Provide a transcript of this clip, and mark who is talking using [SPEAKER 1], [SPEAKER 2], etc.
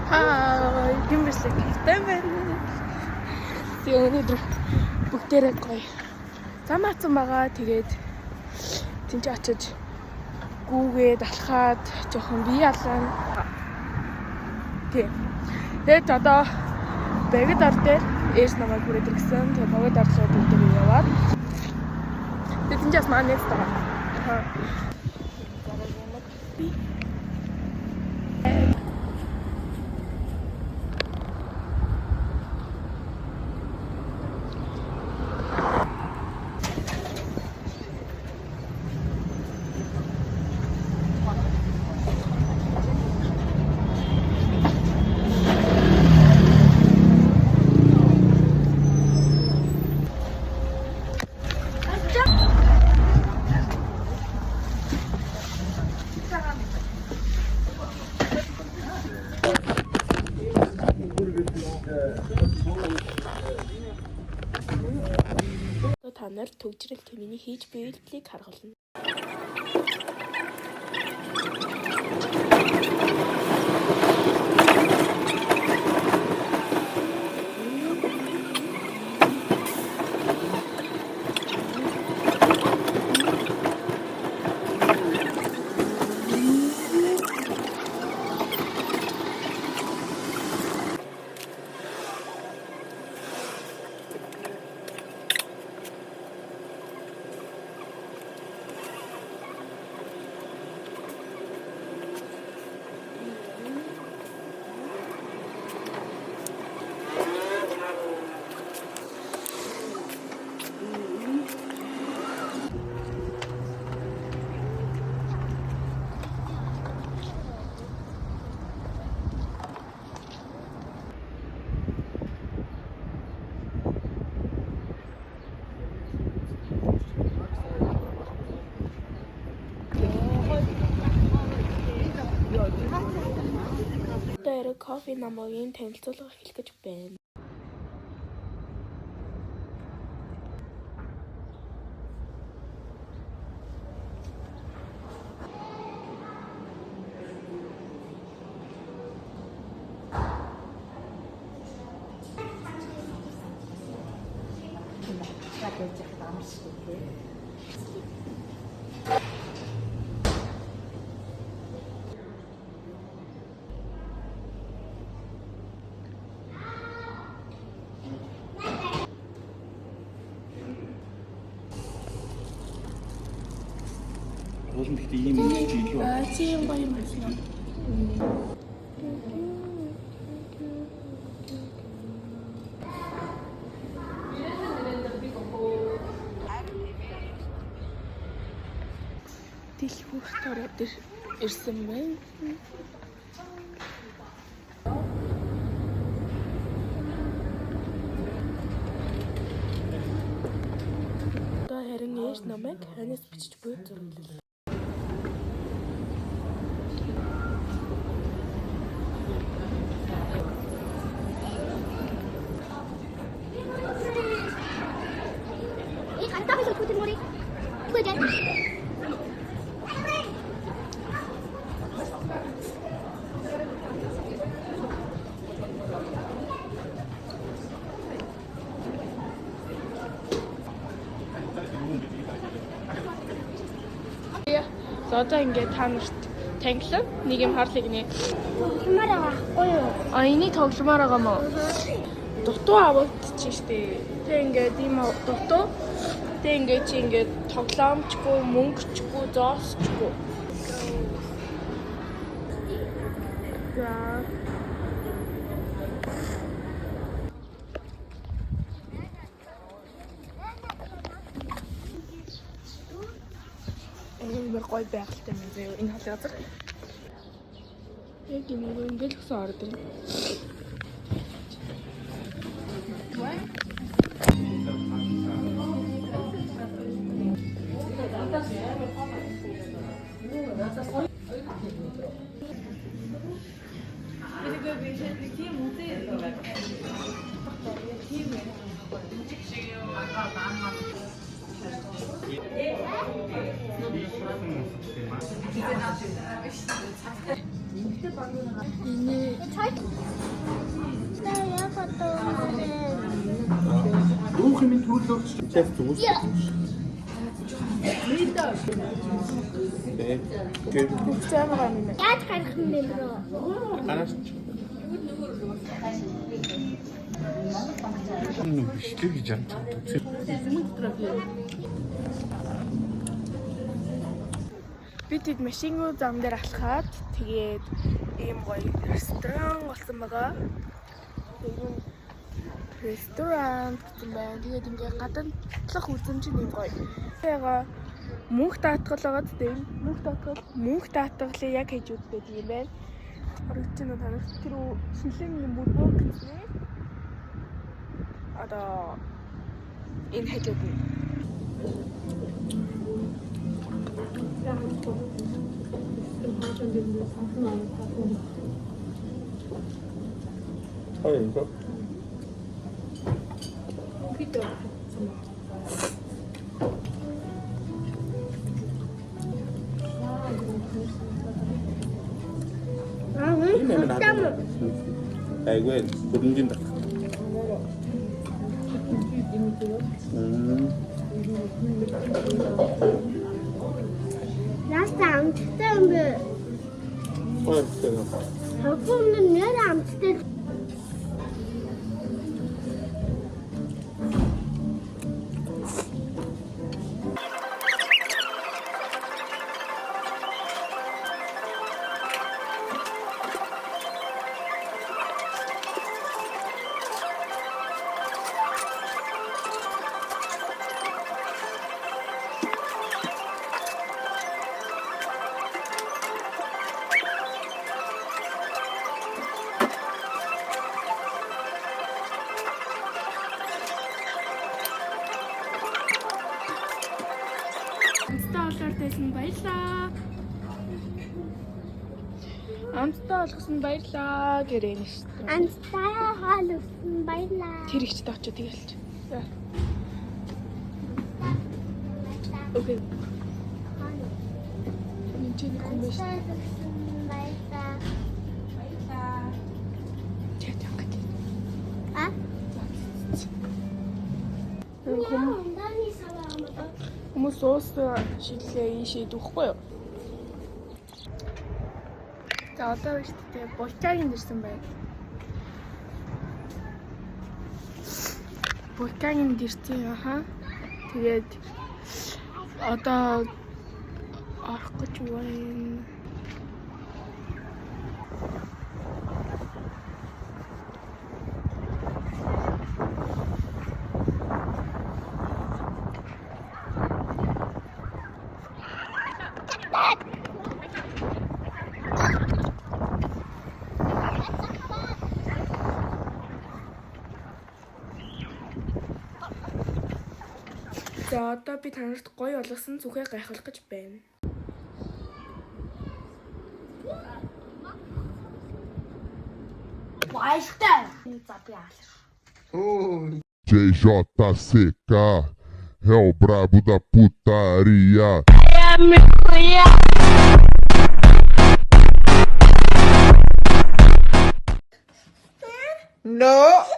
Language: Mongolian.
[SPEAKER 1] Хаа, гимбэрлэг тавтай. Өнөөдөр бүгдээрээ гоё зам атсан байгаа. Тэгээд тэнцээ очиж гүүгээд алхаад жоохон бие алан. Тэгээд одоо Бэгд ор дээр ээж намайг хүрээд ирсэн. Тэгээд Бэгд орлоо бүгдээрээ яваад. Тэгээд тэнцээ бас маань нэст байгаа. Та нар төгжрэл тэмээний хийж буй үйлдэлийг харгална. Тэр кофе намайг танилцуулга эхлэх гэж байна.
[SPEAKER 2] Уулын гэхдээ ийм үеч илүү байна.
[SPEAKER 1] Тийм гоё юм байна. Дэлхүүх төрөд ирсэн байна. Одоо харин ээж намайг ханаас бичиж буй зурлаа. Одоо ингээд та нарт танилцсан нэг юм харлыг нэ.
[SPEAKER 3] Тогломоор авахгүй юу?
[SPEAKER 1] Энийг тогломоор байгаа мó. Дутуу авагдчих штэ. Тэг ингээд ийм дутуу. Тэг ингээд чи ингээд тоглоомчгүй, мөнгөчгүй, зоосчгүй. За. Гой байгальтай юм зөө энэ хол газар. Яг юм ингээд л хөсөн ордог.
[SPEAKER 2] Сейчас ты будешь? 네.
[SPEAKER 1] Цаамаа минь.
[SPEAKER 3] Яаж гарах юм бэ бро?
[SPEAKER 2] 알았어. 비슷해 기지 않다.
[SPEAKER 1] Би тэд машингуу зам дээр алхаад тэгээд ийм гоё ресторан болсон байгаа. Тэгээд ресторан гэсэн байна. Тэгээд ингээ гадаадлах үзэн чинь ийм гоё. Яга мөнх даатгал байгаа тийм. Мөнх даатгалыг яг хийж үздэг юм байна. Харагч нь танаас тэр шилэн юм бүрбөө гэсэн. Одоо энэ хажууд нь
[SPEAKER 2] 이거? 아이고, 고등진다.
[SPEAKER 3] Яасан амттай юм бэ?
[SPEAKER 2] 맛있어요.
[SPEAKER 3] Хавхунд нь нэр амттай. Амттай олоордайсан баярлаа.
[SPEAKER 1] амттай олгосон баярлаа гэрээ нь шүү дээ.
[SPEAKER 3] Амттай хаалсан баярлаа.
[SPEAKER 1] Тэр ихтэй очиж тэгэлч. Окей. Энд чинь хүмүүс
[SPEAKER 3] Баярлаа.
[SPEAKER 1] чат янгад.
[SPEAKER 3] А?
[SPEAKER 1] Хүмүүс уус шидлээ ийшээ дүүхгүй юу? За одоо шүү дээ булчаагийн дэрсэн байна. Булчаагийн дэрсэн яхаа. Тэгээд одоо орох гэж байна. За одоо би танарт гоё олгосон зүгээ гайхуулах гэж байна.
[SPEAKER 3] Баяртай. За би аалах.
[SPEAKER 4] JJCK é o brabo da putaria.
[SPEAKER 5] No.